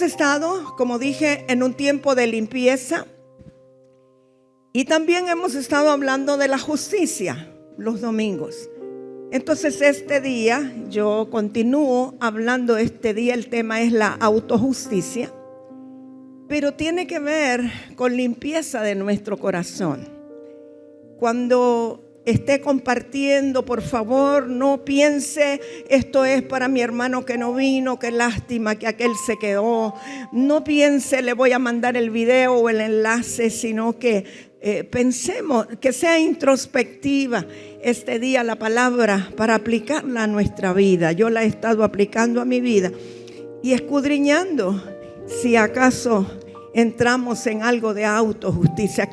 Hemos estado, como dije, en un tiempo de limpieza y también hemos estado hablando de la justicia los domingos. Entonces este día yo continúo hablando, el tema es la autojusticia, pero tiene que ver con limpieza de nuestro corazón. Cuando esté compartiendo, por favor, no piense, esto es para mi hermano que no vino, qué lástima que aquel se quedó. No piense, le voy a mandar el video o el enlace, sino que pensemos, que sea introspectiva este día la palabra para aplicarla a nuestra vida. Yo la he estado aplicando a mi vida y escudriñando si acaso entramos en algo de autojusticia.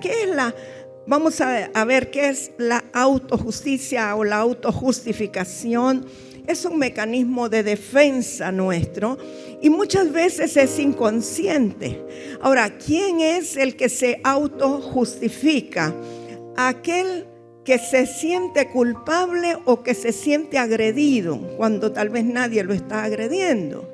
Vamos a ver qué es la autojusticia o la autojustificación. Es un mecanismo de defensa nuestro y muchas veces es inconsciente. Ahora, ¿quién es el que se autojustifica? Aquel que se siente culpable o que se siente agredido cuando tal vez nadie lo está agrediendo.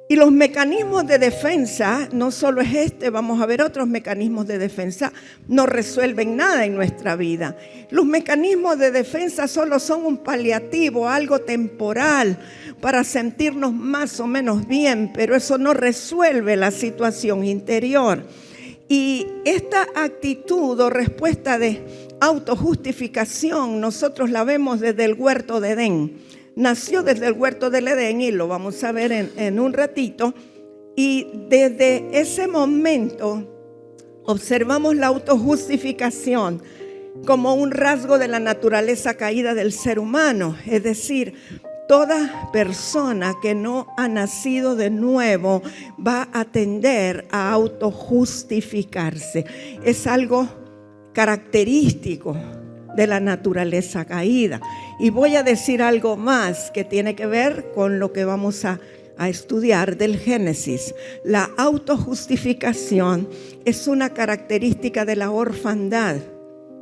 Y los mecanismos de defensa, no solo es vamos a ver otros mecanismos de defensa, no resuelven nada en nuestra vida. Los mecanismos de defensa solo son un paliativo, algo temporal para sentirnos más o menos bien, pero eso no resuelve la situación interior. Y esta actitud o respuesta de autojustificación, nosotros la vemos desde el huerto de Edén. Nació desde el huerto del Edén y lo vamos a ver en un ratito. Y desde ese momento observamos la autojustificación como un rasgo de la naturaleza caída del ser humano. Es decir, toda persona que no ha nacido de nuevo va a tender a autojustificarse. Es algo característico de la naturaleza caída. Y voy a decir algo más que tiene que ver con lo que vamos a estudiar del Génesis. La autojustificación es una característica de la orfandad,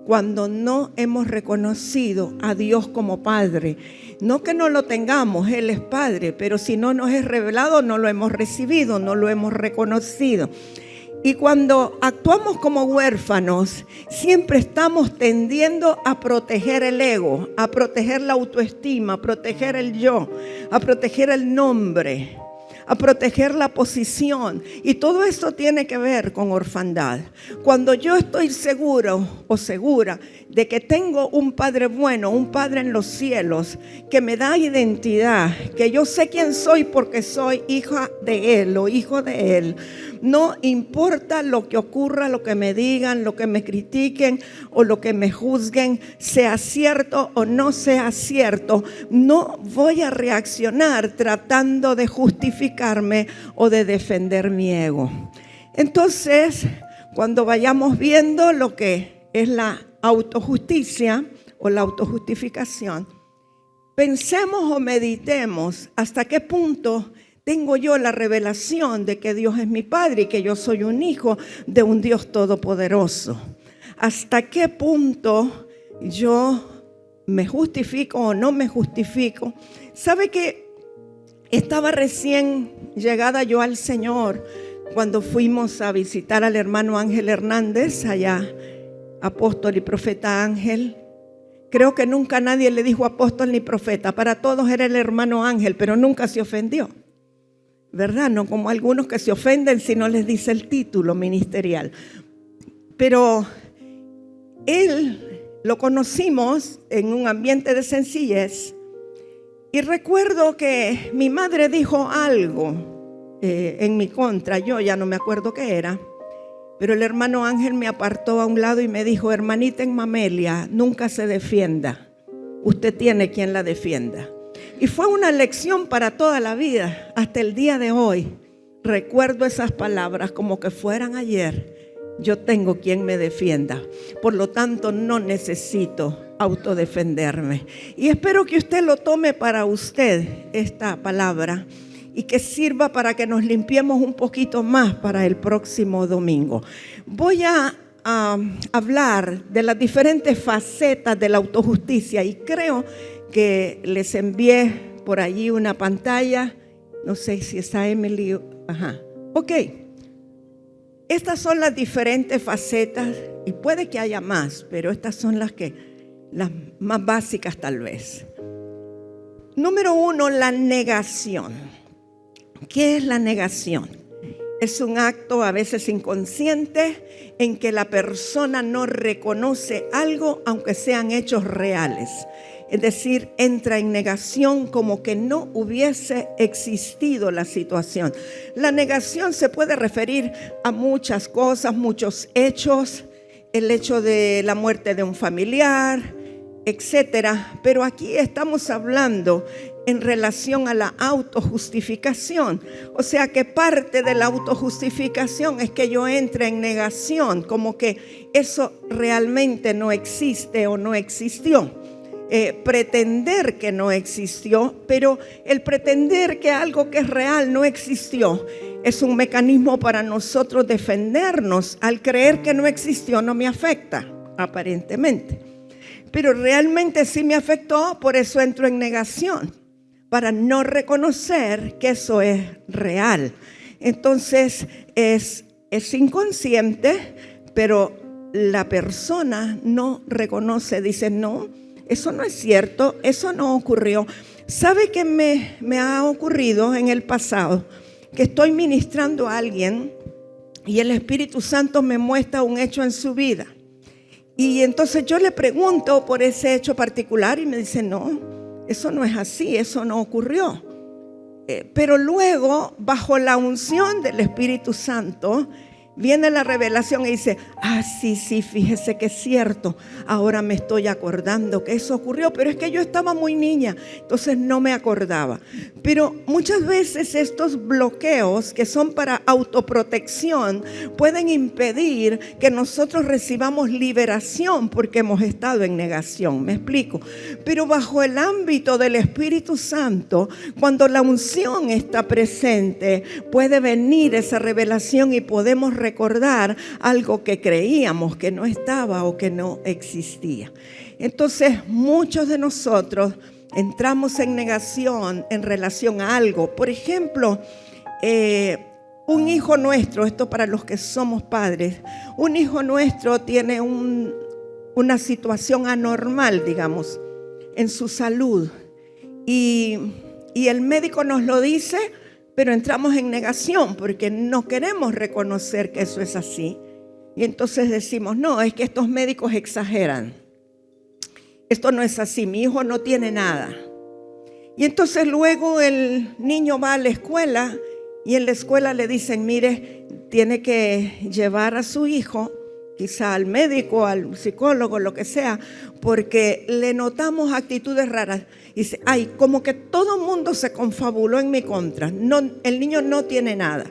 cuando no hemos reconocido a Dios como Padre. No que no lo tengamos, Él es Padre, pero si no nos es revelado, no lo hemos recibido, no lo hemos reconocido. Y cuando actuamos como huérfanos, siempre estamos tendiendo a proteger el ego, a proteger la autoestima, a proteger el yo, a proteger el nombre, a proteger la posición. Y todo esto tiene que ver con orfandad. Cuando yo estoy seguro o segura de que tengo un Padre bueno, un Padre en los cielos, que me da identidad, que yo sé quién soy porque soy hija de Él o hijo de Él. No importa lo que ocurra, lo que me digan, lo que me critiquen o lo que me juzguen, sea cierto o no sea cierto, no voy a reaccionar tratando de justificarme o de defender mi ego. Entonces, cuando vayamos viendo lo que es la autojusticia o la autojustificación, pensemos o meditemos hasta qué punto tengo yo la revelación de que Dios es mi Padre y que yo soy un hijo de un Dios todopoderoso. ¿Hasta qué punto yo me justifico o no me justifico? ¿Sabe que estaba recién llegada yo al Señor cuando fuimos a visitar al hermano Ángel Hernández, allá, apóstol y profeta Ángel? Creo que nunca nadie le dijo apóstol ni profeta. Para todos era el hermano Ángel, pero nunca se ofendió, ¿verdad? No como algunos que se ofenden si no les dice el título ministerial. Pero él lo conocimos en un ambiente de sencillez. Y recuerdo que mi madre dijo algo en mi contra. Yo ya no me acuerdo qué era. Pero el hermano Ángel me apartó a un lado y me dijo: hermanita en Mamelia, nunca se defienda. Usted tiene quien la defienda. Y fue una lección para toda la vida. Hasta el día de hoy recuerdo esas palabras como que fueran ayer. Yo tengo quien me defienda. Por lo tanto, no necesito autodefenderme. Y espero que usted lo tome para usted, esta palabra, y que sirva para que nos limpiemos un poquito más para el próximo domingo. Voy a hablar de las diferentes facetas de la autojusticia y creo que les envié por allí una pantalla. No sé si está Emily Ajá. Ok. Estas son las diferentes facetas y puede que haya más, pero estas son las más básicas tal vez. Número 1, la negación. ¿Qué es la negación? Es un acto a veces inconsciente en que la persona no reconoce algo aunque sean hechos reales. Es decir, entra en negación como que no hubiese existido la situación. La negación se puede referir a muchas cosas, muchos hechos, el hecho de la muerte de un familiar, etcétera. Pero aquí estamos hablando en relación a la autojustificación. O sea que parte de la autojustificación es que yo entre en negación, como que eso realmente no existe o no existió. Pretender que no existió, pero el pretender que algo que es real no existió es un mecanismo para nosotros defendernos. Al creer que no existió no me afecta, aparentemente, pero realmente sí me afectó, por eso entro en negación, para no reconocer que eso es real. Entonces es inconsciente, pero la persona no reconoce, dice no, eso no es cierto, eso no ocurrió. ¿Sabe qué me ha ocurrido en el pasado? Que estoy ministrando a alguien y el Espíritu Santo me muestra un hecho en su vida. Y entonces yo le pregunto por ese hecho particular y me dice, no, eso no es así, eso no ocurrió. Pero luego, bajo la unción del Espíritu Santo, viene la revelación y dice, sí, fíjese que es cierto, ahora me estoy acordando que eso ocurrió, pero es que yo estaba muy niña, entonces no me acordaba. Pero muchas veces estos bloqueos que son para autoprotección pueden impedir que nosotros recibamos liberación porque hemos estado en negación, ¿me explico? Pero bajo el ámbito del Espíritu Santo, cuando la unción está presente, puede venir esa revelación y podemos recordar algo que creíamos que no estaba o que no existía. Entonces, muchos de nosotros entramos en negación en relación a algo. Por ejemplo, un hijo nuestro, esto para los que somos padres, un hijo nuestro tiene una situación anormal, digamos, en su salud. Y el médico nos lo dice, pero entramos en negación porque no queremos reconocer que eso es así. Y entonces decimos, no, es que estos médicos exageran. Esto no es así, mi hijo no tiene nada. Y entonces luego el niño va a la escuela y en la escuela le dicen, mire, tiene que llevar a su hijo, quizá al médico, al psicólogo, lo que sea, porque le notamos actitudes raras. Y dice, como que todo el mundo se confabuló en mi contra. No, el niño no tiene nada.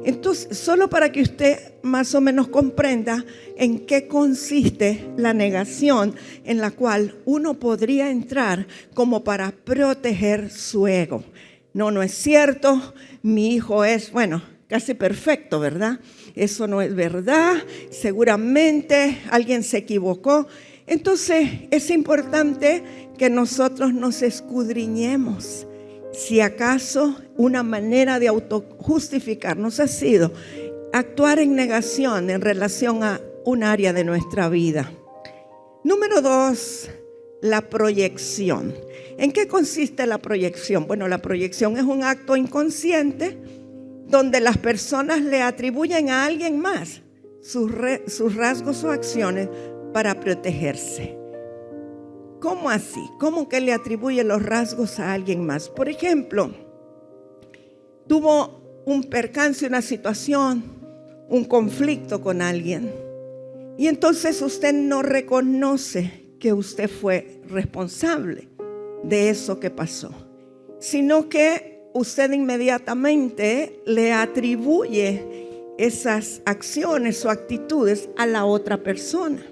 Entonces, solo para que usted más o menos comprenda en qué consiste la negación en la cual uno podría entrar como para proteger su ego. No es cierto, mi hijo es, casi perfecto, ¿verdad? Eso no es verdad, seguramente alguien se equivocó. Entonces es importante que nosotros nos escudriñemos. Si acaso una manera de autojustificarnos ha sido actuar en negación en relación a un área de nuestra vida. Número 2, la proyección. ¿En qué consiste la proyección? Bueno, la proyección es un acto inconsciente donde las personas le atribuyen a alguien más sus rasgos o acciones para protegerse. ¿Cómo así? ¿Cómo que le atribuye los rasgos a alguien más? Por ejemplo, tuvo un percance, una situación, un conflicto con alguien, y entonces usted no reconoce que usted fue responsable de eso que pasó, sino que usted inmediatamente le atribuye esas acciones o actitudes a la otra persona.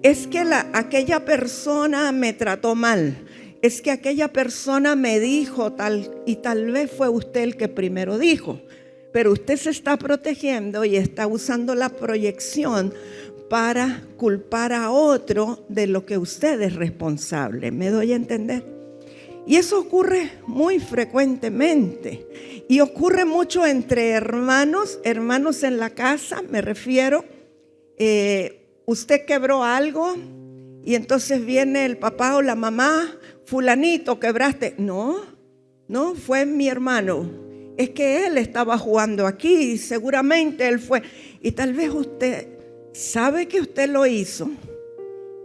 Es que aquella persona me trató mal, es que aquella persona me dijo tal, y tal vez fue usted el que primero dijo, pero usted se está protegiendo y está usando la proyección para culpar a otro de lo que usted es responsable. ¿Me doy a entender? Y eso ocurre muy frecuentemente. Y ocurre mucho entre hermanos en la casa, me refiero. Usted quebró algo y entonces viene el papá o la mamá, fulanito, quebraste. No, fue mi hermano. Es que él estaba jugando aquí y seguramente él fue. Y tal vez usted sabe que usted lo hizo,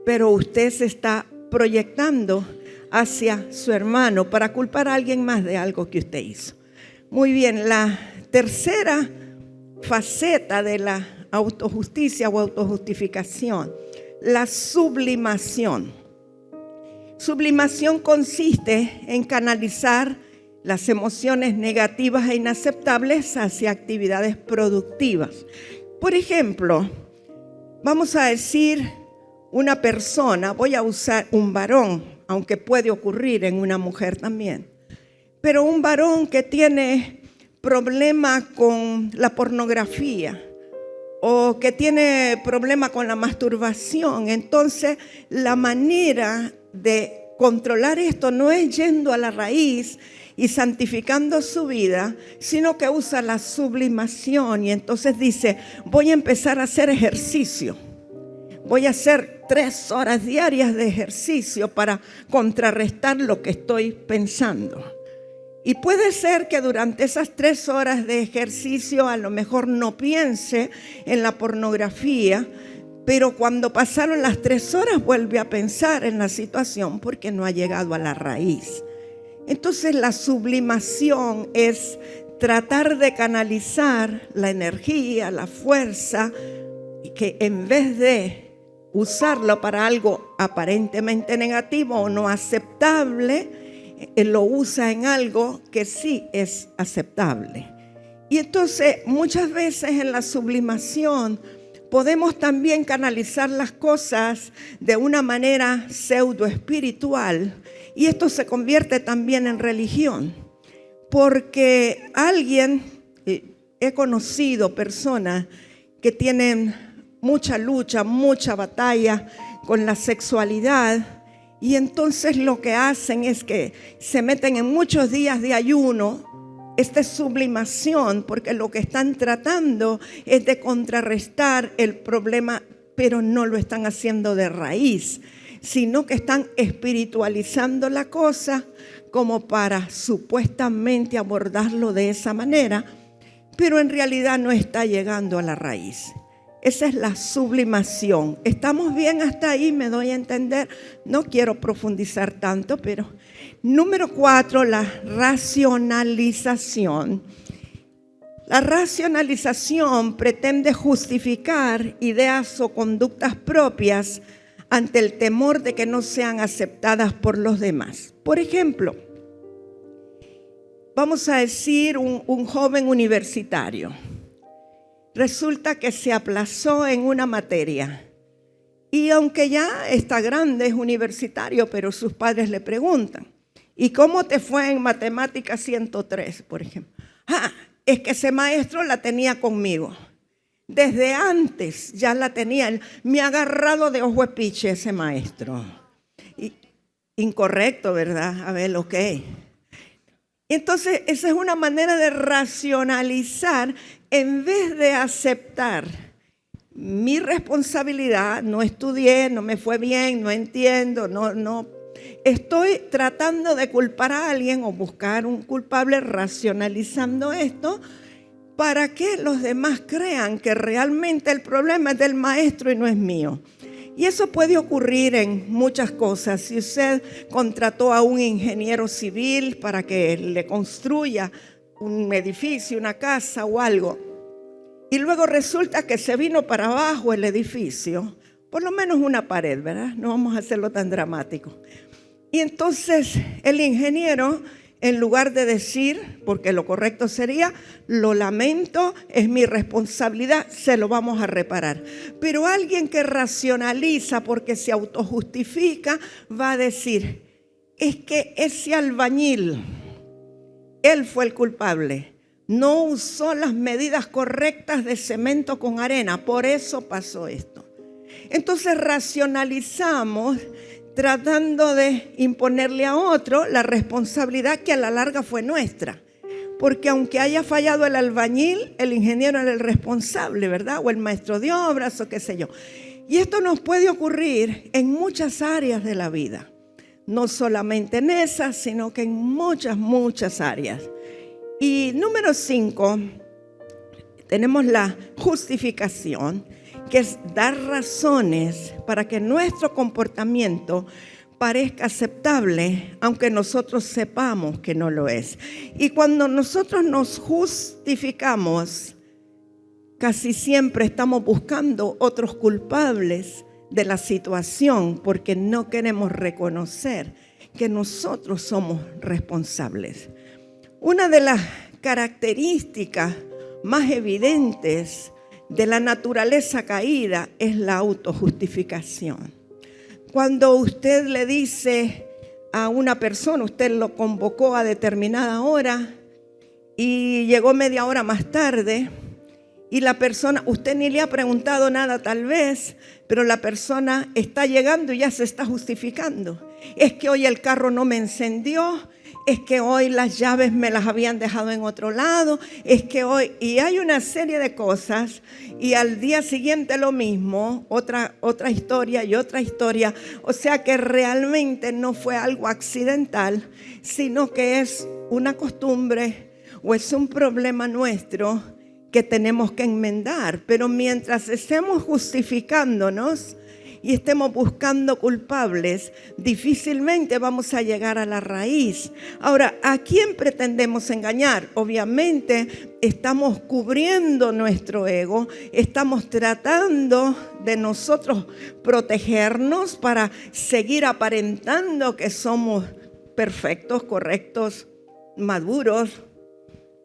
pero usted se está proyectando hacia su hermano para culpar a alguien más de algo que usted hizo. Muy bien, la tercera faceta de la autojusticia o autojustificación, la sublimación. Sublimación consiste en canalizar las emociones negativas e inaceptables hacia actividades productivas. Por ejemplo, vamos a decir una persona, voy a usar un varón, aunque puede ocurrir en una mujer también, pero un varón que tiene problema con la pornografía o que tiene problema con la masturbación, entonces la manera de controlar esto no es yendo a la raíz y santificando su vida, sino que usa la sublimación y entonces dice, voy a empezar a hacer ejercicio. Voy a hacer 3 horas diarias de ejercicio para contrarrestar lo que estoy pensando. Y puede ser que durante esas 3 horas de ejercicio a lo mejor no piense en la pornografía, pero cuando pasaron las 3 horas vuelve a pensar en la situación porque no ha llegado a la raíz. Entonces la sublimación es tratar de canalizar la energía, la fuerza, y que en vez de usarlo para algo aparentemente negativo o no aceptable, lo usa en algo que sí es aceptable. Y entonces muchas veces en la sublimación podemos también canalizar las cosas de una manera pseudo espiritual y esto se convierte también en religión, porque he conocido personas que tienen mucha lucha, mucha batalla con la sexualidad y entonces lo que hacen es que se meten en muchos días de ayuno. Esta es sublimación porque lo que están tratando es de contrarrestar el problema, pero no lo están haciendo de raíz, sino que están espiritualizando la cosa como para supuestamente abordarlo de esa manera, pero en realidad no está llegando a la raíz. Esa es la sublimación. ¿Estamos bien hasta ahí? ¿Me doy a entender? No quiero profundizar tanto, pero número 4, la racionalización. La racionalización pretende justificar ideas o conductas propias ante el temor de que no sean aceptadas por los demás. Por ejemplo, vamos a decir un joven universitario. Resulta que se aplazó en una materia y aunque ya está grande, es universitario, pero sus padres le preguntan, ¿y cómo te fue en matemáticas 103, por ejemplo? Es que ese maestro la tenía conmigo. Desde antes ya la tenía. Me ha agarrado de ojo de piche ese maestro. Incorrecto, ¿verdad? A ver, ok. Entonces, esa es una manera de racionalizar en vez de aceptar mi responsabilidad. No estudié, no me fue bien, no entiendo, no. Estoy tratando de culpar a alguien o buscar un culpable racionalizando esto para que los demás crean que realmente el problema es del maestro y no es mío. Y eso puede ocurrir en muchas cosas. Si usted contrató a un ingeniero civil para que le construya un edificio, una casa o algo, y luego resulta que se vino para abajo el edificio, por lo menos una pared, ¿verdad? No vamos a hacerlo tan dramático. Y entonces el ingeniero, en lugar de decir, porque lo correcto sería, lo lamento, es mi responsabilidad, se lo vamos a reparar. Pero alguien que racionaliza porque se autojustifica va a decir, es que ese albañil, él fue el culpable. No usó las medidas correctas de cemento con arena, por eso pasó esto. Entonces racionalizamos tratando de imponerle a otro la responsabilidad que a la larga fue nuestra. Porque aunque haya fallado el albañil, el ingeniero era el responsable, ¿verdad? O el maestro de obras o qué sé yo. Y esto nos puede ocurrir en muchas áreas de la vida. No solamente en esas, sino que en muchas áreas. Y número 5, tenemos la justificación, que es dar razones para que nuestro comportamiento parezca aceptable, aunque nosotros sepamos que no lo es. Y cuando nosotros nos justificamos, casi siempre estamos buscando otros culpables de la situación porque no queremos reconocer que nosotros somos responsables. Una de las características más evidentes de la naturaleza caída es la autojustificación. Cuando usted le dice a una persona, usted lo convocó a determinada hora y llegó media hora más tarde, y la persona, usted ni le ha preguntado nada tal vez, pero la persona está llegando y ya se está justificando. Es que hoy el carro no me encendió, es que hoy las llaves me las habían dejado en otro lado, es que hoy, y hay una serie de cosas, y al día siguiente lo mismo, otra historia y otra historia. O sea que realmente no fue algo accidental, sino que es una costumbre o es un problema nuestro que tenemos que enmendar. Pero mientras estemos justificándonos y estemos buscando culpables, difícilmente vamos a llegar a la raíz. Ahora, ¿a quién pretendemos engañar? Obviamente estamos cubriendo nuestro ego, estamos tratando de nosotros protegernos para seguir aparentando que somos perfectos, correctos, maduros,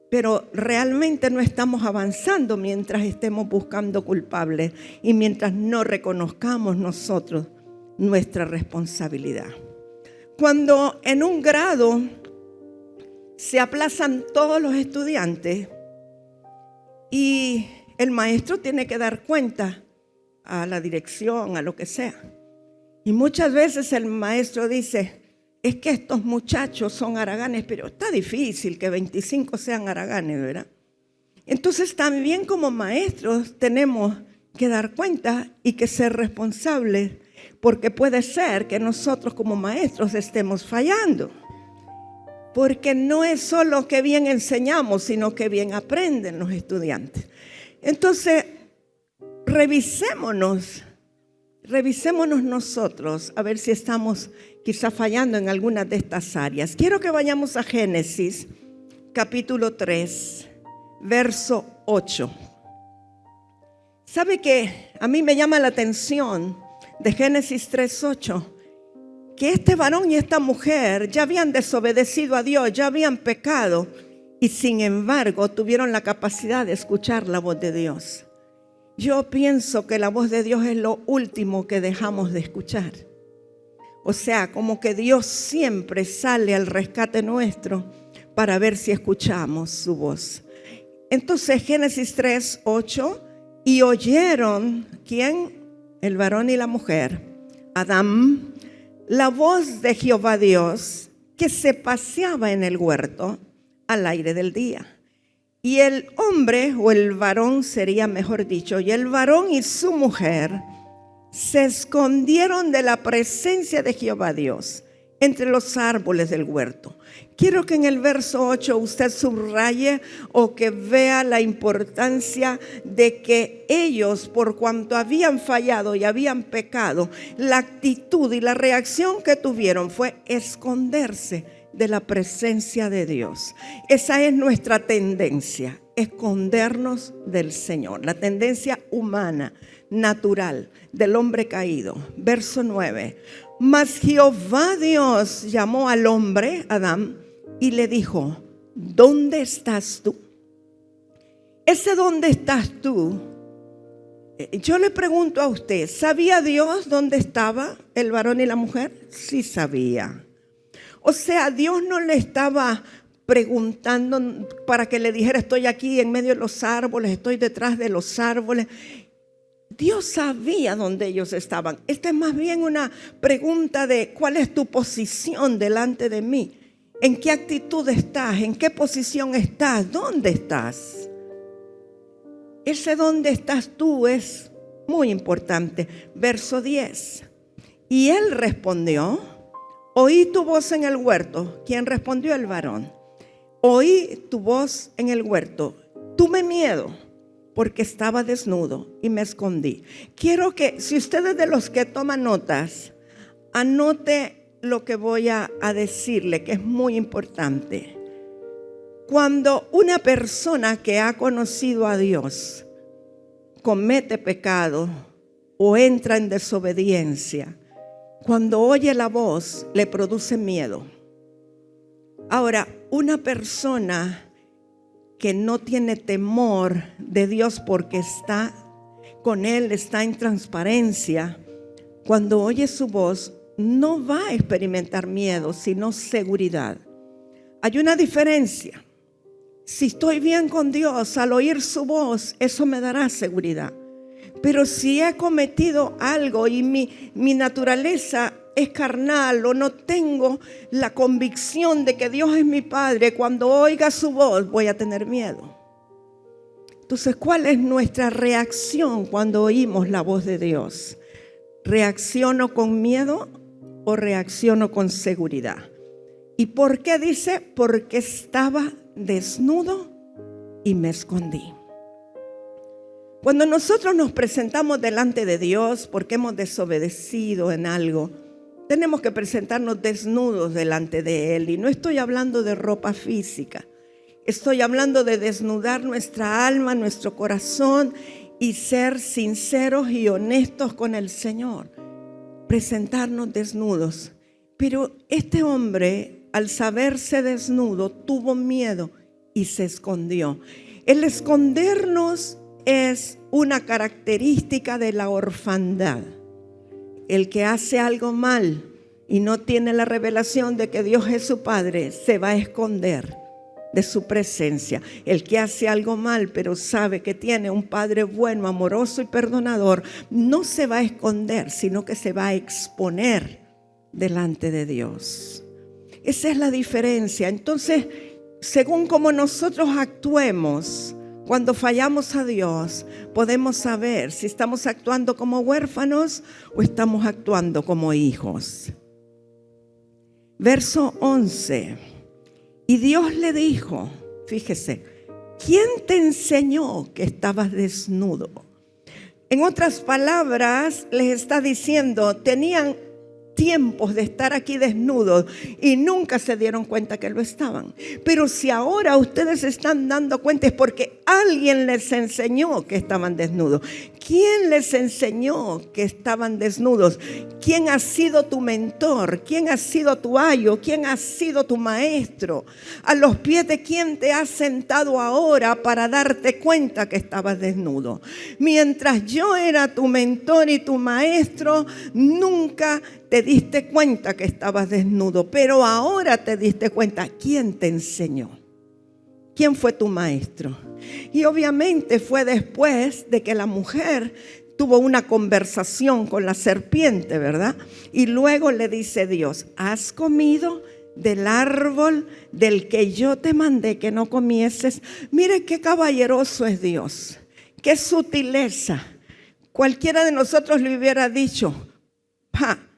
pero realmente no estamos avanzando mientras estemos buscando culpables y mientras no reconozcamos nosotros nuestra responsabilidad. Cuando en un grado se aplazan todos los estudiantes y el maestro tiene que dar cuenta a la dirección, a lo que sea. Y muchas veces el maestro dice: es que estos muchachos son haraganes, pero está difícil que 25 sean haraganes, ¿verdad? Entonces también como maestros tenemos que dar cuenta y que ser responsables, porque puede ser que nosotros como maestros estemos fallando. Porque no es solo que bien enseñamos, sino que bien aprenden los estudiantes. Entonces, revisémonos nosotros a ver si estamos quizá fallando en algunas de estas áreas. Quiero que vayamos a Génesis, capítulo 3, verso 8. ¿Sabe que a mí me llama la atención de Génesis 3, 8? Que este varón y esta mujer ya habían desobedecido a Dios, ya habían pecado, y sin embargo tuvieron la capacidad de escuchar la voz de Dios. Yo pienso que la voz de Dios es lo último que dejamos de escuchar. O sea, como que Dios siempre sale al rescate nuestro para ver si escuchamos su voz. Entonces, Génesis 3, 8, y oyeron, ¿quién? El varón y la mujer, Adán, la voz de Jehová Dios, que se paseaba en el huerto al aire del día. Y el hombre, o el varón sería mejor dicho, y el varón y su mujer se escondieron de la presencia de Jehová Dios entre los árboles del huerto. Quiero que en el verso 8 usted subraye o que vea la importancia de que ellos, por cuanto habían fallado y habían pecado, la actitud y la reacción que tuvieron fue esconderse de la presencia de Dios. Esa es nuestra tendencia, escondernos del Señor, la tendencia humana, natural del hombre caído. Verso 9. Mas Jehová Dios llamó al hombre, Adán, y le dijo: ¿dónde estás tú? Ese ¿dónde estás tú? Yo le pregunto a usted, ¿sabía Dios dónde estaba el varón y la mujer? Sí sabía. O sea, Dios no le estaba preguntando para que le dijera: estoy aquí en medio de los árboles, estoy detrás de los árboles. Dios sabía dónde ellos estaban. Esta es más bien una pregunta de cuál es tu posición delante de mí. ¿En qué actitud estás? ¿En qué posición estás? ¿Dónde estás? Ese dónde estás tú es muy importante. Verso 10. Y él respondió: oí tu voz en el huerto. ¿Quién respondió? El varón. Oí tu voz en el huerto. Tuve miedo porque estaba desnudo y me escondí. Quiero que, si usted es de los que toman notas, anote lo que voy a decirle, que es muy importante. Cuando una persona que ha conocido a Dios comete pecado o entra en desobediencia, cuando oye la voz le produce miedo. Ahora, una persona que no tiene temor de Dios porque está con Él, está en transparencia, cuando oye su voz no va a experimentar miedo, sino seguridad. Hay una diferencia. Si estoy bien con Dios, al oír su voz, eso me dará seguridad. Pero si he cometido algo y mi naturaleza es carnal o no tengo la convicción de que Dios es mi Padre, cuando oiga su voz voy a tener miedo. Entonces, ¿cuál es nuestra reacción cuando oímos la voz de Dios? ¿Reacciono con miedo o reacciono con seguridad? ¿Y por qué dice? Porque estaba desnudo y me escondí. Cuando nosotros nos presentamos delante de Dios porque hemos desobedecido en algo, tenemos que presentarnos desnudos delante de Él. Y no estoy hablando de ropa física. Estoy hablando de desnudar nuestra alma, nuestro corazón y ser sinceros y honestos con el Señor. Presentarnos desnudos. Pero este hombre, al saberse desnudo, tuvo miedo y se escondió. El escondernos es una característica de la orfandad. El que hace algo mal y no tiene la revelación de que Dios es su Padre, se va a esconder de su presencia. El que hace algo mal pero sabe que tiene un Padre bueno, amoroso y perdonador, no se va a esconder, sino que se va a exponer delante de Dios. Esa es la diferencia. Entonces, según como nosotros actuemos cuando fallamos a Dios, podemos saber si estamos actuando como huérfanos o estamos actuando como hijos. Verso 11. Y Dios le dijo, fíjese, ¿quién te enseñó que estabas desnudo? En otras palabras, les está diciendo, tenían tiempos de estar aquí desnudos y nunca se dieron cuenta que lo estaban. Pero si ahora ustedes se están dando cuenta es porque alguien les enseñó que estaban desnudos. ¿Quién les enseñó que estaban desnudos? ¿Quién ha sido tu mentor? ¿Quién ha sido tu ayo? ¿Quién ha sido tu maestro? ¿A los pies de quién te has sentado ahora para darte cuenta que estabas desnudo? Mientras yo era tu mentor y tu maestro, nunca te diste cuenta que estabas desnudo, pero ahora te diste cuenta. ¿Quién te enseñó? ¿Quién fue tu maestro? Y obviamente fue después de que la mujer tuvo una conversación con la serpiente, ¿verdad? Y luego le dice Dios, ¿has comido del árbol del que yo te mandé que no comieses? Mire qué caballeroso es Dios, qué sutileza. Cualquiera de nosotros le hubiera dicho,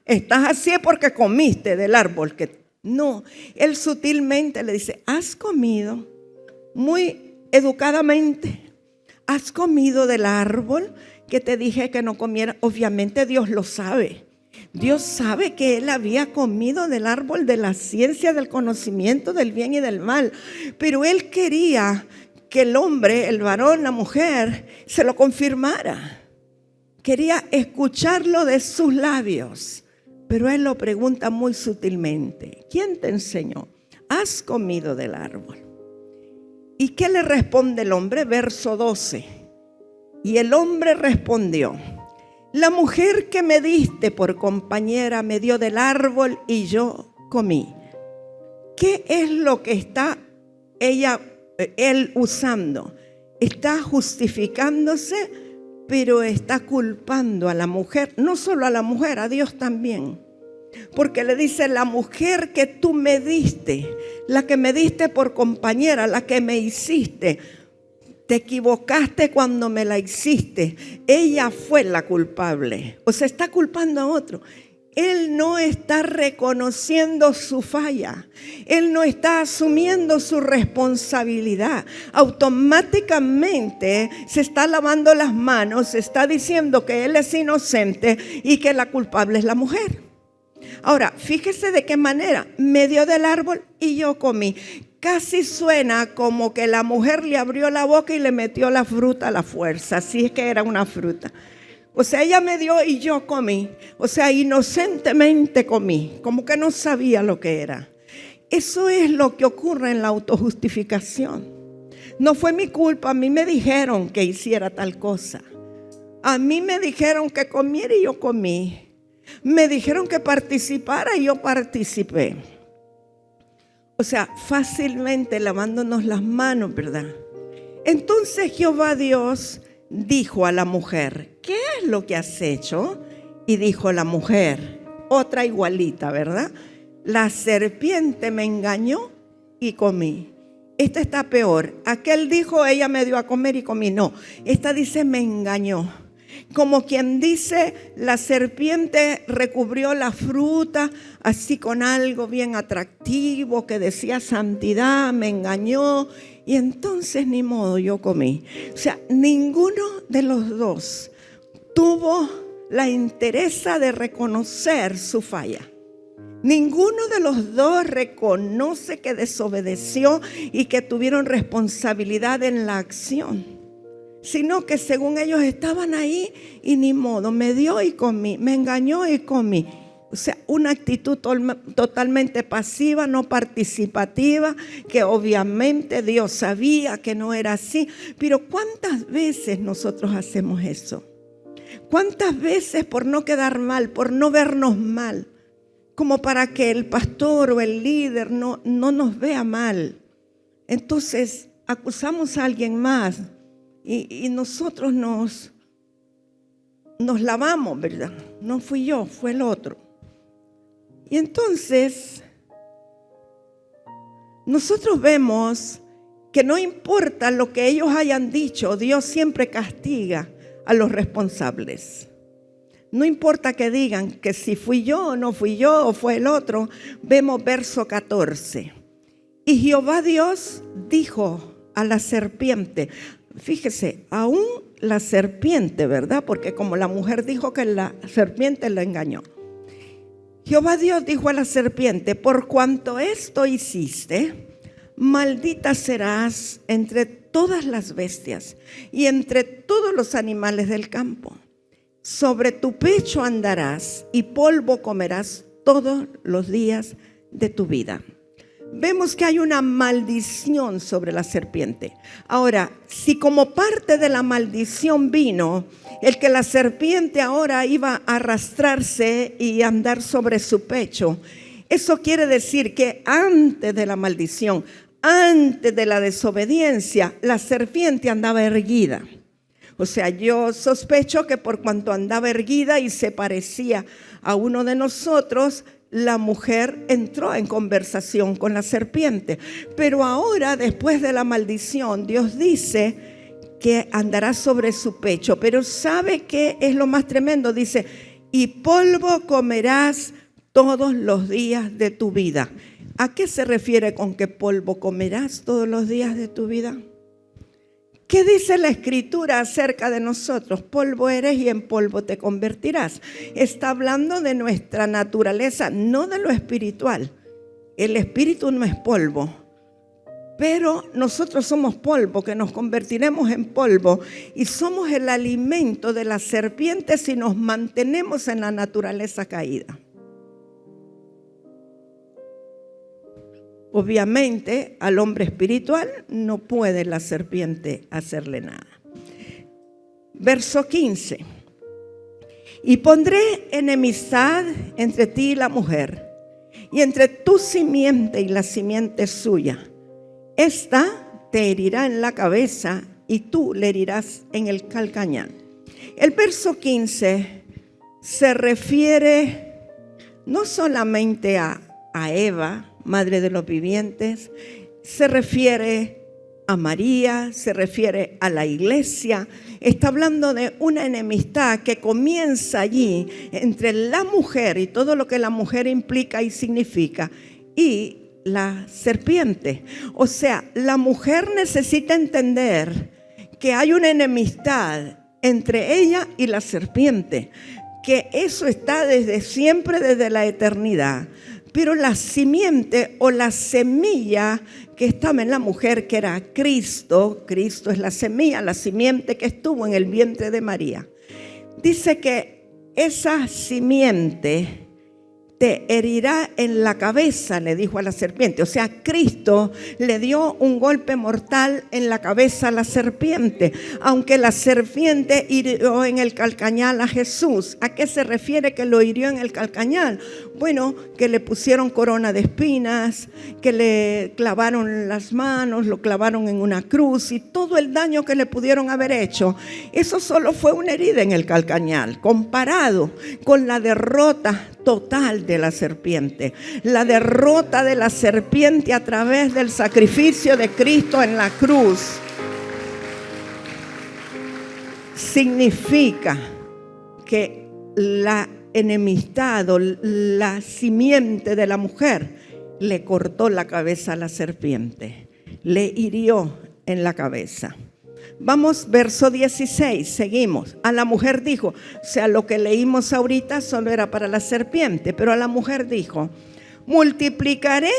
estás así porque comiste del árbol que... No, él sutilmente le dice, ¿has comido? Muy educadamente, ¿has comido del árbol que te dije que no comiera? Obviamente Dios lo sabe. Dios sabe que él había comido del árbol de la ciencia, del conocimiento del bien y del mal. Pero él quería que el hombre, el varón, la mujer, se lo confirmara. Quería escucharlo de sus labios. Pero él lo pregunta muy sutilmente. ¿Quién te enseñó? ¿Has comido del árbol? ¿Y qué le responde el hombre? Verso 12. Y el hombre respondió, la mujer que me diste por compañera me dio del árbol y yo comí. ¿Qué es lo que está él usando? Está justificándose pero está culpando a la mujer, no solo a la mujer, a Dios también. Porque le dice: la mujer que tú me diste, la que me diste por compañera, la que me hiciste, te equivocaste cuando me la hiciste. Ella fue la culpable. O sea, está culpando a otro. Él no está reconociendo su falla. Él no está asumiendo su responsabilidad. Automáticamente se está lavando las manos, se está diciendo que él es inocente y que la culpable es la mujer. Ahora, fíjese de qué manera: me dio del árbol y yo comí. Casi suena como que la mujer le abrió la boca y le metió la fruta a la fuerza, si es que era una fruta. O sea, ella me dio y yo comí. O sea, inocentemente comí, como que no sabía lo que era. Eso es lo que ocurre en la autojustificación. No fue mi culpa, a mí me dijeron que hiciera tal cosa. A mí me dijeron que comiera y yo comí. Me dijeron que participara y yo participé. O sea, fácilmente lavándonos las manos, ¿verdad? Entonces Jehová Dios dijo a la mujer: ¿qué es lo que has hecho? Y dijo la mujer, otra igualita, ¿verdad? La serpiente me engañó y comí. Esta está peor. Aquel dijo: ella me dio a comer y comí. No, esta dice: me engañó. Como quien dice: la serpiente recubrió la fruta así con algo bien atractivo que decía santidad, me engañó y entonces ni modo, yo comí. O sea, ninguno de los dos tuvo la entereza de reconocer su falla. Ninguno de los dos reconoce que desobedeció y que tuvieron responsabilidad en la acción, sino que según ellos estaban ahí y ni modo, me dio y comí, me engañó y comí. O sea, una actitud totalmente pasiva, no participativa, que obviamente Dios sabía que no era así. Pero ¿cuántas veces nosotros hacemos eso? ¿Cuántas veces por no quedar mal, por no vernos mal, como para que el pastor o el líder no nos vea mal, entonces acusamos a alguien más y nosotros nos lavamos, ¿verdad? No fui yo, fue el otro. Y entonces nosotros vemos que no importa lo que ellos hayan dicho, Dios siempre castiga a los responsables. No importa que digan que si fui yo o no fui yo o fue el otro. Vemos verso 14. Y Jehová Dios dijo a la serpiente, fíjese, aún la serpiente, ¿verdad? Porque como la mujer dijo que la serpiente la engañó. Jehová Dios dijo a la serpiente: por cuanto esto hiciste, maldita serás entre todas las bestias y entre todos los animales del campo. Sobre tu pecho andarás y polvo comerás todos los días de tu vida. Vemos que hay una maldición sobre la serpiente. Ahora, si como parte de la maldición vino el que la serpiente ahora iba a arrastrarse y andar sobre su pecho, eso quiere decir que antes de la maldición, antes de la desobediencia, la serpiente andaba erguida. O sea, yo sospecho que por cuanto andaba erguida y se parecía a uno de nosotros, la mujer entró en conversación con la serpiente. Pero ahora, después de la maldición, Dios dice que andará sobre su pecho. Pero ¿sabe qué es lo más tremendo? Dice: y polvo comerás todos los días de tu vida. ¿A qué se refiere con que polvo comerás todos los días de tu vida? ¿Qué dice la Escritura acerca de nosotros? Polvo eres y en polvo te convertirás. Está hablando de nuestra naturaleza, no de lo espiritual. El espíritu no es polvo, pero nosotros somos polvo, que nos convertiremos en polvo y somos el alimento de la serpiente si nos mantenemos en la naturaleza caída. Obviamente, al hombre espiritual no puede la serpiente hacerle nada. Verso 15. Y pondré enemistad entre ti y la mujer, y entre tu simiente y la simiente suya. Esta te herirá en la cabeza y tú le herirás en el calcañar. El verso 15 se refiere no solamente a Eva, madre de los vivientes, se refiere a María, se refiere a la iglesia. Está hablando de una enemistad que comienza allí entre la mujer y todo lo que la mujer implica y significa, y la serpiente. O sea, la mujer necesita entender que hay una enemistad entre ella y la serpiente, que eso está desde siempre, desde la eternidad. Pero la simiente o la semilla que estaba en la mujer, que era Cristo es la semilla, la simiente que estuvo en el vientre de María. Dice que esa simiente te herirá en la cabeza, le dijo a la serpiente. O sea, Cristo le dio un golpe mortal en la cabeza a la serpiente, aunque la serpiente hirió en el calcañal a Jesús. ¿A qué se refiere que lo hirió en el calcañal? Bueno, que le pusieron corona de espinas, que le clavaron las manos, lo clavaron en una cruz y todo el daño que le pudieron haber hecho. Eso solo fue una herida en el calcañal, comparado con la derrota total de la serpiente. La derrota de la serpiente a través del sacrificio de Cristo en la cruz significa que la enemistad o la simiente de la mujer le cortó la cabeza a la serpiente, le hirió en la cabeza. Vamos, verso 16, seguimos. A la mujer dijo, o sea, lo que leímos ahorita solo era para la serpiente, pero a la mujer dijo: multiplicaré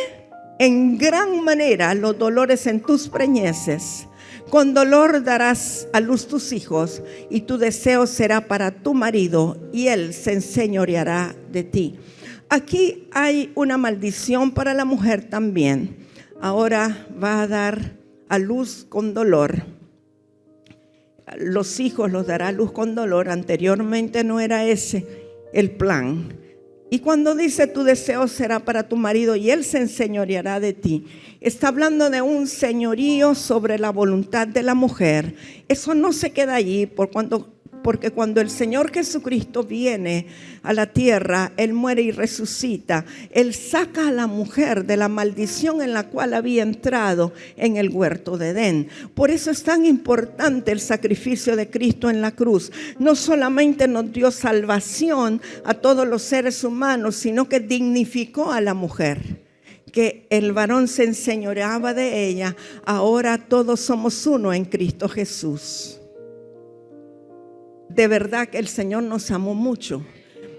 en gran manera los dolores en tus preñeces. Con dolor darás a luz tus hijos, y tu deseo será para tu marido, y él se enseñoreará de ti. Aquí hay una maldición para la mujer también. Ahora va a dar a luz con dolor. Los hijos los dará a luz con dolor. Anteriormente no era ese el plan. Y cuando dice tu deseo será para tu marido y él se enseñoreará de ti, está hablando de un señorío sobre la voluntad de la mujer. Eso no se queda allí, porque cuando el Señor Jesucristo viene a la tierra, Él muere y resucita. Él saca a la mujer de la maldición en la cual había entrado en el huerto de Edén. Por eso es tan importante el sacrificio de Cristo en la cruz. No solamente nos dio salvación a todos los seres humanos, sino que dignificó a la mujer. Que el varón se enseñoreaba de ella. Ahora todos somos uno en Cristo Jesús. De verdad que el Señor nos amó mucho.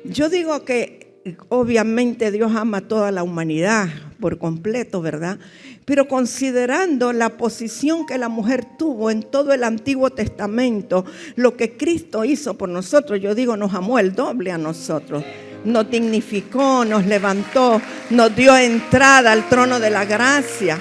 Yo digo que obviamente Dios ama a toda la humanidad por completo, ¿verdad? Pero considerando la posición que la mujer tuvo en todo el Antiguo Testamento, lo que Cristo hizo por nosotros, yo digo, nos amó el doble a nosotros. Nos dignificó, nos levantó, nos dio entrada al trono de la gracia.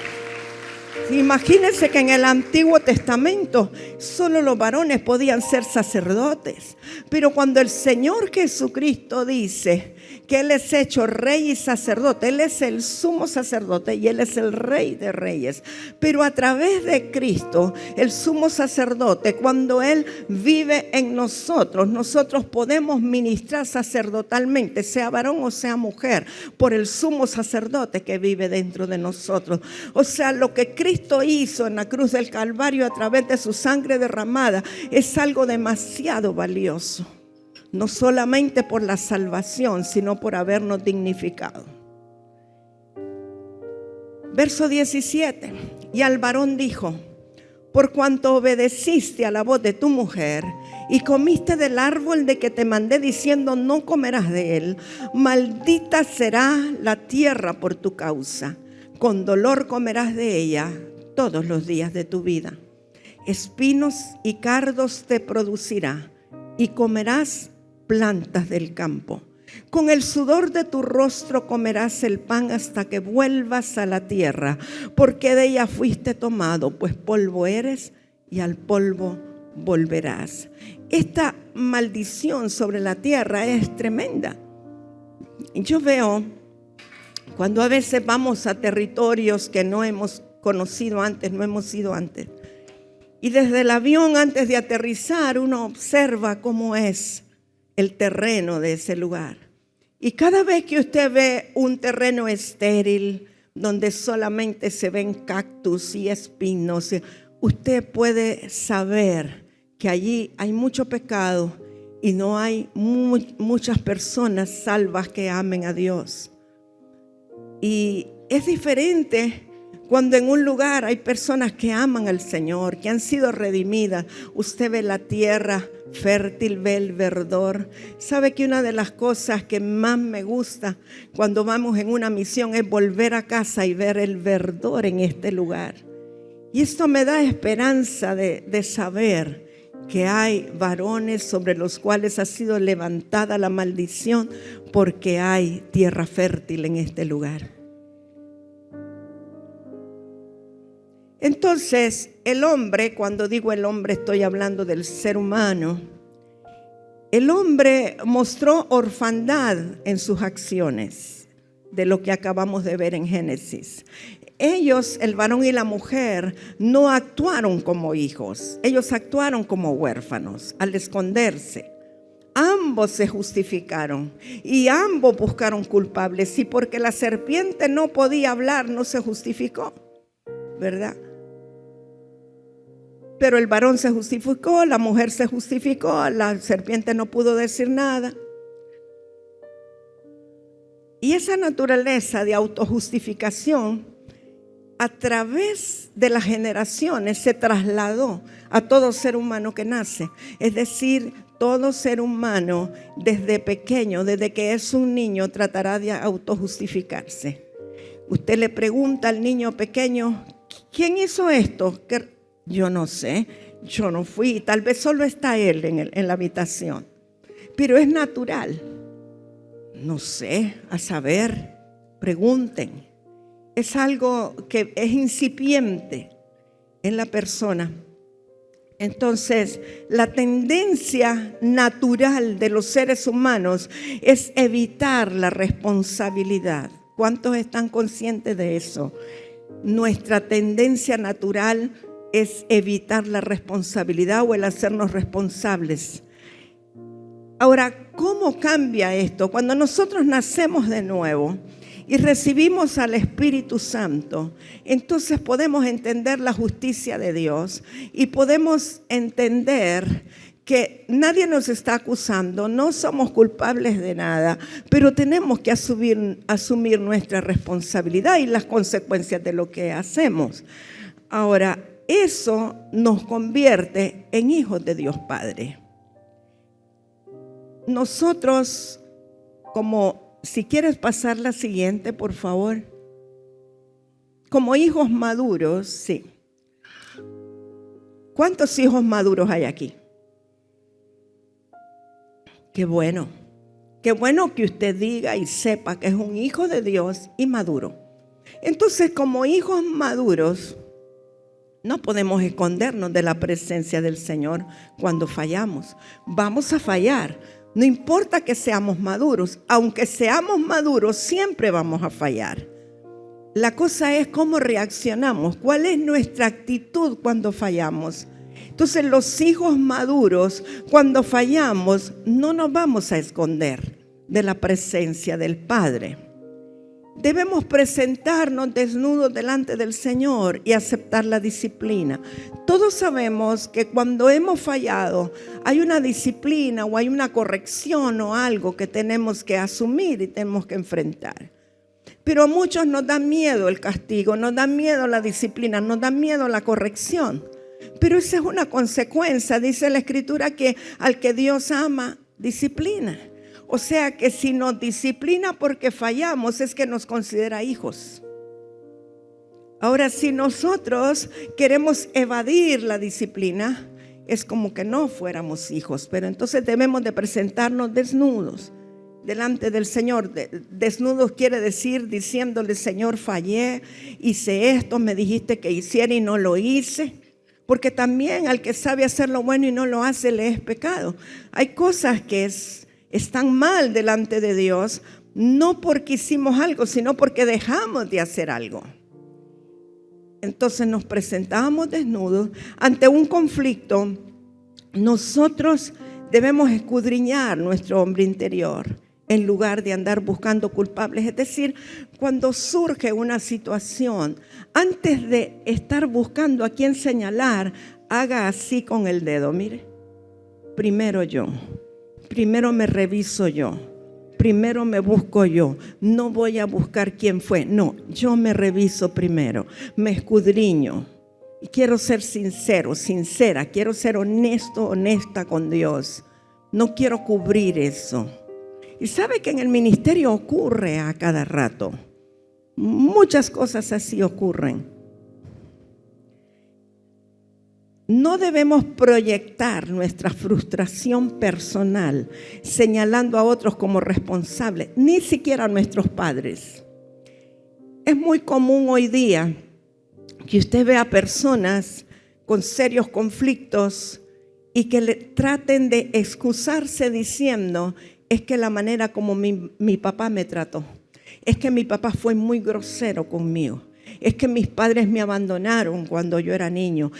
Imagínense que en el Antiguo Testamento solo los varones podían ser sacerdotes, pero cuando el Señor Jesucristo dice que Él es hecho rey y sacerdote, Él es el sumo sacerdote y Él es el rey de reyes, pero a través de Cristo, el sumo sacerdote, cuando Él vive en nosotros, nosotros podemos ministrar sacerdotalmente, sea varón o sea mujer, por el sumo sacerdote que vive dentro de nosotros. O sea, lo que Cristo hizo en la cruz del Calvario a través de su sangre derramada es algo demasiado valioso. No solamente por la salvación, sino por habernos dignificado. Verso 17. Y al varón dijo: por cuanto obedeciste a la voz de tu mujer y comiste del árbol de que te mandé diciendo no comerás de él, maldita será la tierra por tu causa. Con dolor comerás de ella todos los días de tu vida. Espinos y cardos te producirá y comerás plantas del campo. Con el sudor de tu rostro comerás el pan hasta que vuelvas a la tierra, porque de ella fuiste tomado, pues polvo eres y al polvo volverás. Esta maldición sobre la tierra es tremenda. Yo veo cuando a veces vamos a territorios que no hemos conocido antes, no hemos ido antes, Y desde el avión, antes de aterrizar, uno observa cómo es el terreno de ese lugar. Y cada vez que usted ve un terreno estéril, donde solamente se ven cactus y espinos, usted puede saber que allí hay mucho pecado y no hay muchas personas salvas que amen a Dios. Y es diferente cuando en un lugar hay personas que aman al Señor, que han sido redimidas. Usted ve la tierra fértil, ve el verdor. Sabe que una de las cosas que más me gusta cuando vamos en una misión es volver a casa y ver el verdor en este lugar. Y esto me da esperanza de saber que hay varones sobre los cuales ha sido levantada la maldición, porque hay tierra fértil en este lugar. Entonces, el hombre, cuando digo el hombre estoy hablando del ser humano, el hombre mostró orfandad en sus acciones, de lo que acabamos de ver en Génesis. Ellos, el varón y la mujer, no actuaron como hijos, ellos actuaron como huérfanos al esconderse. Ambos se justificaron y ambos buscaron culpables, y porque la serpiente no podía hablar, no se justificó, ¿verdad? Pero el varón se justificó, la mujer se justificó, la serpiente no pudo decir nada. Y esa naturaleza de autojustificación a través de las generaciones se trasladó a todo ser humano que nace. Es decir, todo ser humano desde pequeño, desde que es un niño, tratará de autojustificarse. Usted le pregunta al niño pequeño, ¿quién hizo esto? Yo no sé, yo no fui, tal vez solo está él en la habitación, pero es natural. No sé, a saber, pregunten. Es algo que es incipiente en la persona. Entonces, la tendencia natural de los seres humanos es evitar la responsabilidad. ¿Cuántos están conscientes de eso? Nuestra tendencia natural es evitar la responsabilidad o el hacernos responsables. Ahora, ¿cómo cambia esto? Cuando nosotros nacemos de nuevo y recibimos al Espíritu Santo, entonces podemos entender la justicia de Dios y podemos entender que nadie nos está acusando, no somos culpables de nada, pero tenemos que asumir nuestra responsabilidad y las consecuencias de lo que hacemos. Ahora, eso nos convierte en hijos de Dios Padre. Nosotros, si quieres pasar la siguiente, por favor. Como hijos maduros, sí. ¿Cuántos hijos maduros hay aquí? Qué bueno. Qué bueno que usted diga y sepa que es un hijo de Dios y maduro. Entonces, como hijos maduros, no podemos escondernos de la presencia del Señor cuando fallamos. Vamos a fallar. No importa que seamos maduros. Aunque seamos maduros, siempre vamos a fallar. La cosa es cómo reaccionamos. ¿Cuál es nuestra actitud cuando fallamos? Entonces, los hijos maduros, cuando fallamos, no nos vamos a esconder de la presencia del Padre. Debemos presentarnos desnudos delante del Señor y aceptar la disciplina. Todos sabemos que cuando hemos fallado hay una disciplina o hay una corrección o algo que tenemos que asumir y tenemos que enfrentar. Pero a muchos nos da miedo el castigo, nos da miedo la disciplina, nos da miedo la corrección. Pero esa es una consecuencia, dice la Escritura, que al que Dios ama, disciplina. O sea que si nos disciplina porque fallamos, es que nos considera hijos. Ahora, si nosotros queremos evadir la disciplina, es como que no fuéramos hijos. Pero entonces debemos de presentarnos desnudos delante del Señor. Desnudos quiere decir diciéndole: Señor, fallé, hice esto, me dijiste que hiciera y no lo hice. Porque también al que sabe hacer lo bueno y no lo hace, le es pecado. Hay cosas que están mal delante de Dios, no porque hicimos algo, sino porque dejamos de hacer algo. Entonces nos presentábamos desnudos ante un conflicto. Nosotros debemos escudriñar nuestro hombre interior en lugar de andar buscando culpables. Es decir, cuando surge una situación, antes de estar buscando a quién señalar, haga así con el dedo. Mire, primero yo, primero me reviso yo, primero me busco yo. No voy a buscar quién fue, no, yo me reviso primero, me escudriño. Y quiero ser sincero, sincera, quiero ser honesto, honesta con Dios. No quiero cubrir eso. Y sabe que en el ministerio ocurre a cada rato. Muchas cosas así ocurren. No debemos proyectar nuestra frustración personal señalando a otros como responsables, ni siquiera a nuestros padres. Es muy común hoy día que usted vea personas con serios conflictos y que le traten de excusarse diciendo: es que la manera como mi papá me trató, es que mi papá fue muy grosero conmigo, es que mis padres me abandonaron cuando yo era niño,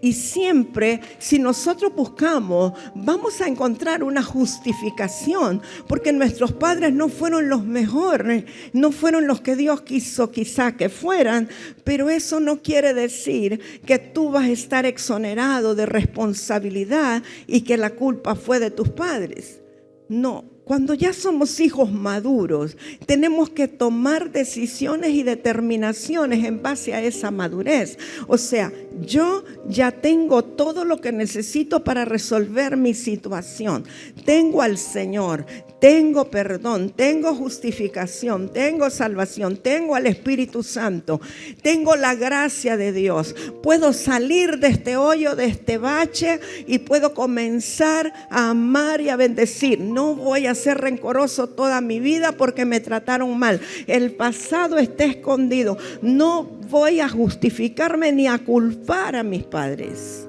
y siempre, si nosotros buscamos, vamos a encontrar una justificación, porque nuestros padres no fueron los mejores, no fueron los que Dios quiso quizá que fueran, pero eso no quiere decir que tú vas a estar exonerado de responsabilidad y que la culpa fue de tus padres. No, cuando ya somos hijos maduros, tenemos que tomar decisiones y determinaciones en base a esa madurez. O sea, yo ya tengo todo lo que necesito para resolver mi situación. Tengo al Señor, tengo perdón, tengo justificación, tengo salvación, tengo al Espíritu Santo, tengo la gracia de Dios. Puedo salir de este hoyo, de este bache, y puedo comenzar a amar y a bendecir. No voy a ser rencoroso toda mi vida porque me trataron mal. El pasado está escondido. No voy a justificarme ni a culpar a mis padres.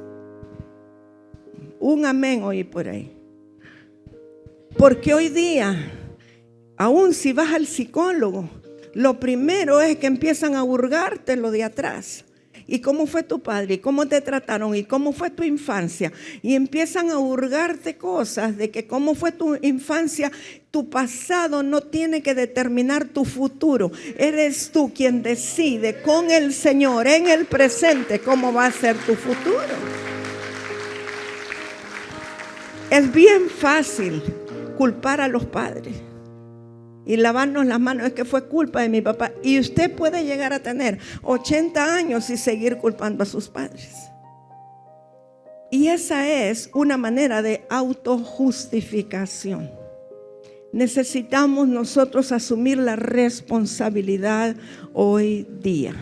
Un amén oí por ahí. Porque hoy día, aún si vas al psicólogo, lo primero es que empiezan a hurgarte lo de atrás. ¿Y cómo fue tu padre? ¿Y cómo te trataron? ¿Y cómo fue tu infancia? Y empiezan a hurgarte cosas de que cómo fue tu infancia. Tu pasado no tiene que determinar tu futuro. Eres tú quien decide con el Señor en el presente cómo va a ser tu futuro. Es bien fácil culpar a los padres y lavarnos las manos. Es que fue culpa de mi papá. Y usted puede llegar a tener 80 años y seguir culpando a sus padres. Y esa es una manera de autojustificación. Necesitamos nosotros asumir la responsabilidad hoy día.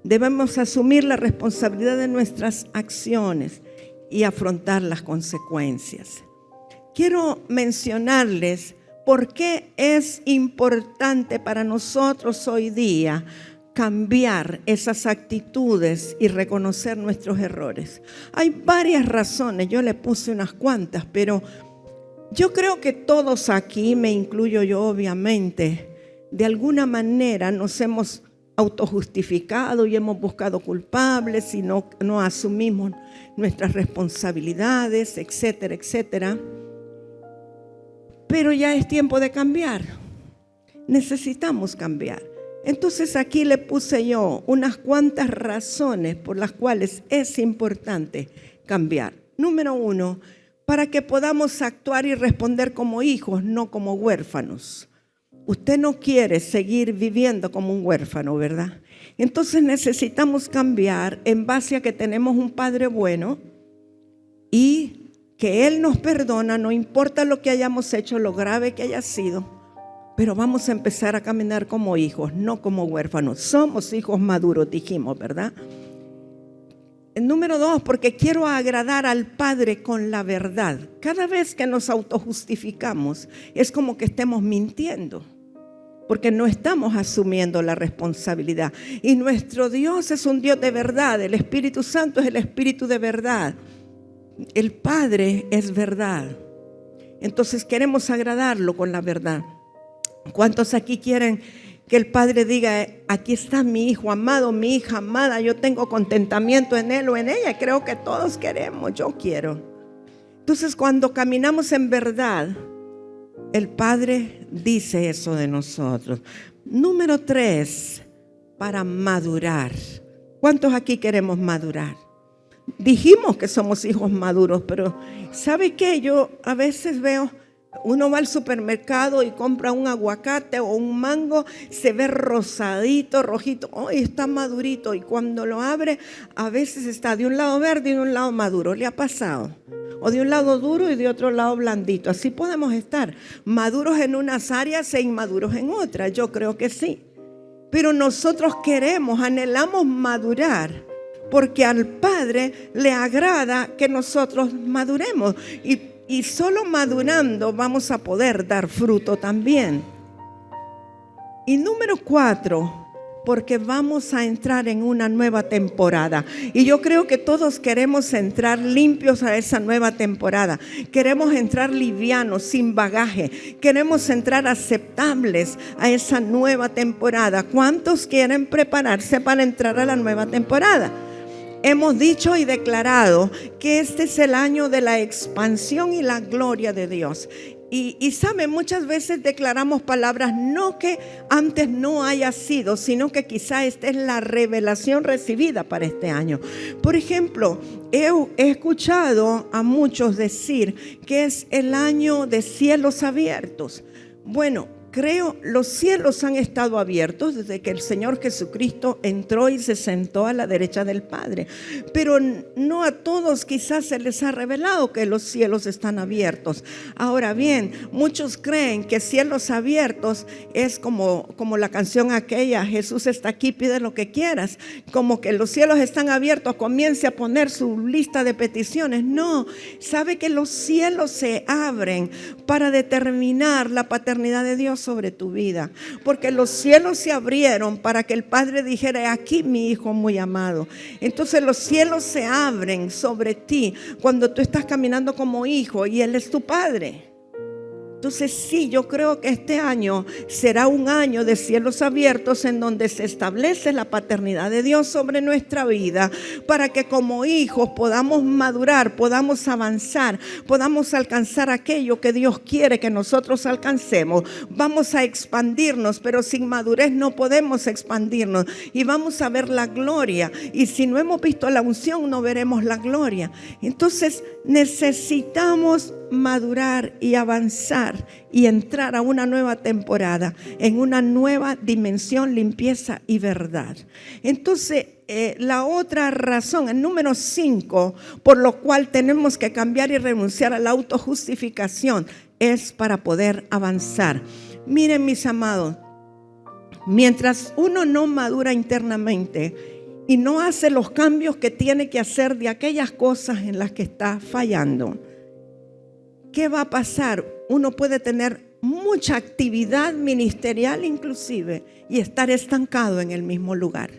Debemos asumir la responsabilidad de nuestras acciones y afrontar las consecuencias. Quiero mencionarles por qué es importante para nosotros hoy día cambiar esas actitudes y reconocer nuestros errores. Hay varias razones, yo le puse unas cuantas, pero yo creo que todos aquí, me incluyo yo obviamente, de alguna manera nos hemos autojustificado y hemos buscado culpables y no asumimos nuestras responsabilidades, etcétera, etcétera. Pero ya es tiempo de cambiar. Necesitamos cambiar. Entonces aquí le puse yo unas cuantas razones por las cuales es importante cambiar. Número 1, para que podamos actuar y responder como hijos, no como huérfanos. Usted no quiere seguir viviendo como un huérfano, ¿verdad? Entonces necesitamos cambiar en base a que tenemos un Padre bueno y que Él nos perdona, no importa lo que hayamos hecho, lo grave que haya sido, pero vamos a empezar a caminar como hijos, no como huérfanos. Somos hijos maduros, dijimos, ¿verdad? Número 2, porque quiero agradar al Padre con la verdad. Cada vez que nos autojustificamos, es como que estemos mintiendo, porque no estamos asumiendo la responsabilidad. Y nuestro Dios es un Dios de verdad, el Espíritu Santo es el Espíritu de verdad. El Padre es verdad. Entonces queremos agradarlo con la verdad. ¿Cuántos aquí quieren que el Padre diga, aquí está mi hijo amado, mi hija amada, yo tengo contentamiento en él o en ella. Creo que todos queremos, yo quiero. Entonces, cuando caminamos en verdad, el Padre dice eso de nosotros. Número 3, para madurar. ¿Cuántos aquí queremos madurar? Dijimos que somos hijos maduros, pero ¿sabe qué? Yo a veces veo, uno va al supermercado y compra un aguacate o un mango, se ve rosadito, rojito, está madurito, y cuando lo abre, a veces está de un lado verde y de un lado maduro. ¿Le ha pasado? O de un lado duro y de otro lado blandito. Así podemos estar, maduros en unas áreas e inmaduros en otras. Yo creo que sí. Pero nosotros queremos, anhelamos madurar, porque al Padre le agrada que nosotros maduremos. Y solo madurando vamos a poder dar fruto también. Y número 4, porque vamos a entrar en una nueva temporada. Y yo creo que todos queremos entrar limpios a esa nueva temporada. Queremos entrar livianos, sin bagaje. Queremos entrar aceptables a esa nueva temporada. ¿Cuántos quieren prepararse para entrar a la nueva temporada? Hemos dicho y declarado que este es el año de la expansión y la gloria de Dios. Y saben, muchas veces declaramos palabras no que antes no haya sido, sino que quizá esta es la revelación recibida para este año. Por ejemplo, he escuchado a muchos decir que es el año de cielos abiertos. Bueno, creo, los cielos han estado abiertos desde que el Señor Jesucristo entró y se sentó a la derecha del Padre. Pero no a todos quizás se les ha revelado que los cielos están abiertos. Ahora bien, muchos creen que cielos abiertos es como la canción aquella, Jesús está aquí, pide lo que quieras. Como que los cielos están abiertos, comience a poner su lista de peticiones. No, sabe que los cielos se abren para determinar la paternidad de Dios sobre tu vida, porque los cielos se abrieron para que el Padre dijera, aquí mi hijo muy amado. Entonces los cielos se abren sobre ti cuando tú estás caminando como hijo y Él es tu Padre. Entonces sí, yo creo que este año será un año de cielos abiertos en donde se establece la paternidad de Dios sobre nuestra vida, para que como hijos podamos madurar, podamos avanzar, podamos alcanzar aquello que Dios quiere que nosotros alcancemos. Vamos a expandirnos, pero sin madurez no podemos expandirnos, y vamos a ver la gloria, y si no hemos visto la unción no veremos la gloria. Entonces necesitamos madurar y avanzar y entrar a una nueva temporada, en una nueva dimensión, limpieza y verdad. Entonces, la otra razón, el número 5, por lo cual tenemos que cambiar y renunciar a la autojustificación, es para poder avanzar. Miren, mis amados, mientras uno no madura internamente y no hace los cambios que tiene que hacer de aquellas cosas en las que está fallando, ¿qué va a pasar? Uno puede tener mucha actividad ministerial inclusive y estar estancado en el mismo lugar.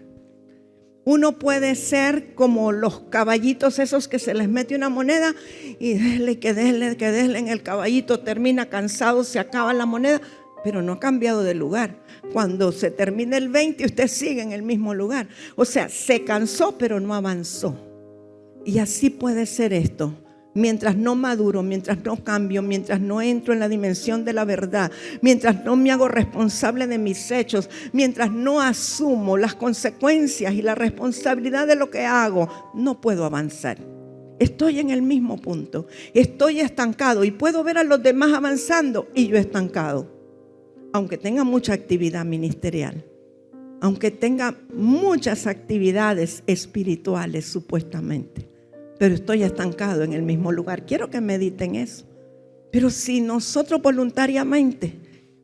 Uno puede ser como los caballitos esos que se les mete una moneda y déle en el caballito, termina cansado, se acaba la moneda, pero no ha cambiado de lugar. Cuando se termina el 20, usted sigue en el mismo lugar. O sea, se cansó, pero no avanzó. Y así puede ser esto. Mientras no maduro, mientras no cambio, mientras no entro en la dimensión de la verdad, mientras no me hago responsable de mis hechos, mientras no asumo las consecuencias y la responsabilidad de lo que hago, no puedo avanzar. Estoy en el mismo punto, estoy estancado y puedo ver a los demás avanzando y yo estancado. Aunque tenga mucha actividad ministerial, aunque tenga muchas actividades espirituales supuestamente, pero estoy estancado en el mismo lugar. Quiero que mediten eso. Pero si nosotros voluntariamente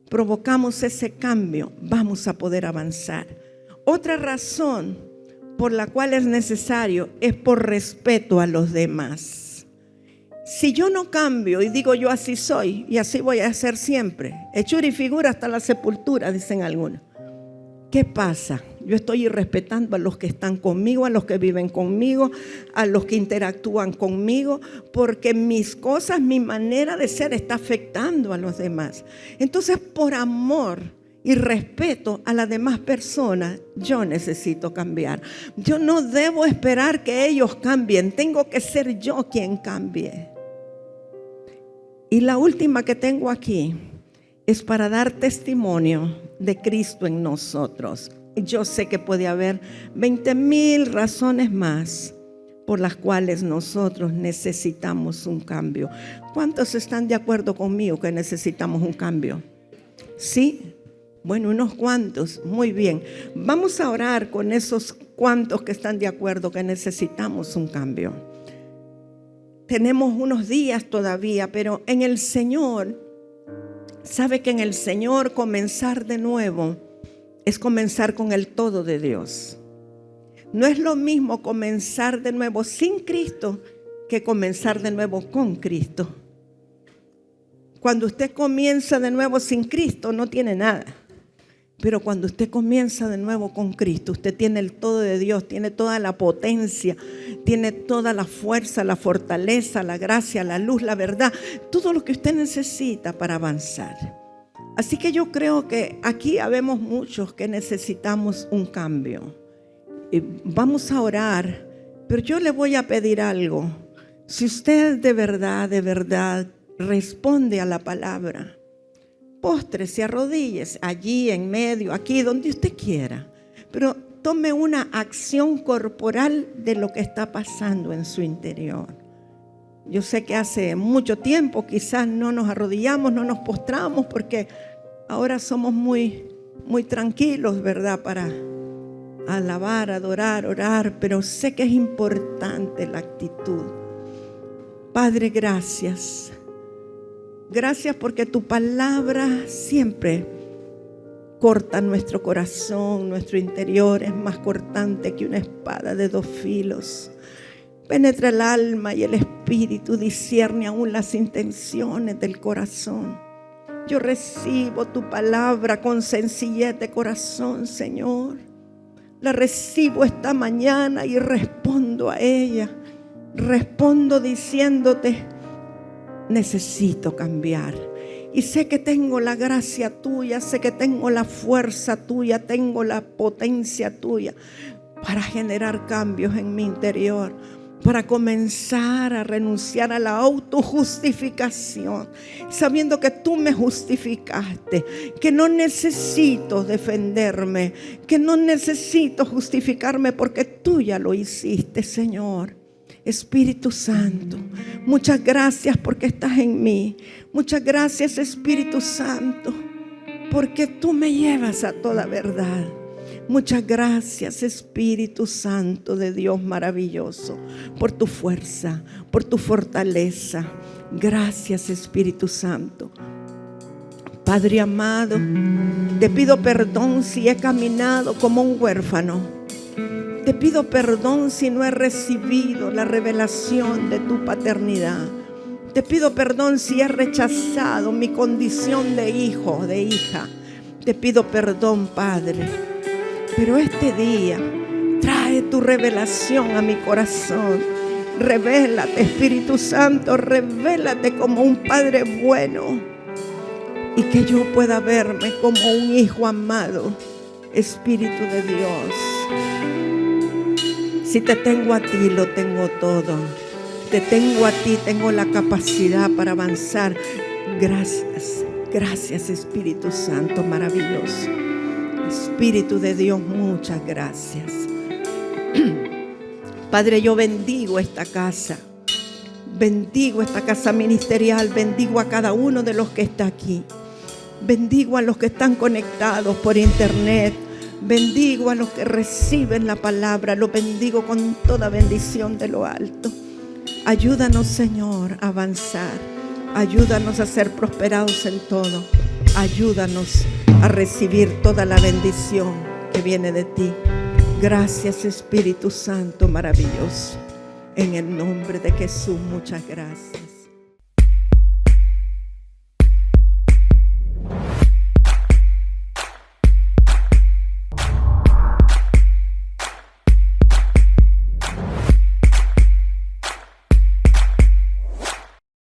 provocamos ese cambio, vamos a poder avanzar. Otra razón por la cual es necesario es por respeto a los demás. Si yo no cambio y digo yo así soy y así voy a ser siempre, hechura y figura hasta la sepultura, dicen algunos. ¿Qué pasa? Yo estoy irrespetando a los que están conmigo, a los que viven conmigo, a los que interactúan conmigo, porque mis cosas, mi manera de ser está afectando a los demás. Entonces, por amor y respeto a las demás personas, yo necesito cambiar. Yo no debo esperar que ellos cambien, tengo que ser yo quien cambie. Y la última que tengo aquí es para dar testimonio de Cristo en nosotros. Yo sé que puede haber 20,000 razones más por las cuales nosotros necesitamos un cambio. ¿Cuántos están de acuerdo conmigo que necesitamos un cambio? ¿Sí? Bueno, unos cuantos. Muy bien. Vamos a orar con esos cuantos que están de acuerdo que necesitamos un cambio. Tenemos unos días todavía, pero en el Señor, sabe que en el Señor comenzar de nuevo es comenzar con el todo de Dios. No es lo mismo comenzar de nuevo sin Cristo que comenzar de nuevo con Cristo. Cuando usted comienza de nuevo sin Cristo, no tiene nada. Pero cuando usted comienza de nuevo con Cristo, usted tiene el todo de Dios, tiene toda la potencia, tiene toda la fuerza, la fortaleza, la gracia, la luz, la verdad, todo lo que usted necesita para avanzar. Así que yo creo que aquí habemos muchos que necesitamos un cambio. Y vamos a orar, pero yo le voy a pedir algo. Si usted de verdad responde a la palabra, póstrese, arrodíllese allí en medio, aquí donde usted quiera, pero tome una acción corporal de lo que está pasando en su interior. Yo sé que hace mucho tiempo quizás no nos arrodillamos, no nos postramos, porque ahora somos muy tranquilos, ¿verdad? Para alabar, adorar, orar, pero sé que es importante la actitud. Padre, gracias. Gracias porque tu palabra siempre corta nuestro corazón, nuestro interior, es más cortante que una espada de 2 filos. Penetra el alma y el espíritu, discierne aún las intenciones del corazón. Yo recibo tu palabra con sencillez de corazón, Señor. La recibo esta mañana y respondo a ella. Respondo diciéndote: necesito cambiar. Y sé que tengo la gracia tuya, sé que tengo la fuerza tuya, tengo la potencia tuya para generar cambios en mi interior, para comenzar a renunciar a la autojustificación, sabiendo que tú me justificaste, que no necesito defenderme, que no necesito justificarme porque tú ya lo hiciste, Señor. Espíritu Santo, muchas gracias porque estás en mí. Muchas gracias, Espíritu Santo, porque tú me llevas a toda verdad. Muchas gracias, Espíritu Santo de Dios maravilloso, por tu fuerza, por tu fortaleza. Gracias, Espíritu Santo. Padre amado, te pido perdón si he caminado como un huérfano. Te pido perdón si no he recibido la revelación de tu paternidad. Te pido perdón si he rechazado mi condición de hijo, de hija. Te pido perdón, Padre. Pero este día trae tu revelación a mi corazón. Revélate, Espíritu Santo, revélate como un Padre bueno. Y que yo pueda verme como un hijo amado, Espíritu de Dios. Si te tengo a ti, lo tengo todo. Te tengo a ti, tengo la capacidad para avanzar. Gracias, gracias, Espíritu Santo maravilloso. Espíritu de Dios, muchas gracias. Padre, yo bendigo esta casa. Bendigo esta casa ministerial. Bendigo a cada uno de los que está aquí. Bendigo a los que están conectados por internet. Bendigo a los que reciben la palabra. Los bendigo con toda bendición de lo alto. Ayúdanos, Señor, a avanzar. Ayúdanos a ser prosperados en todo. Ayúdanos a recibir toda la bendición que viene de ti. Gracias, Espíritu Santo maravilloso. En el nombre de Jesús, muchas gracias.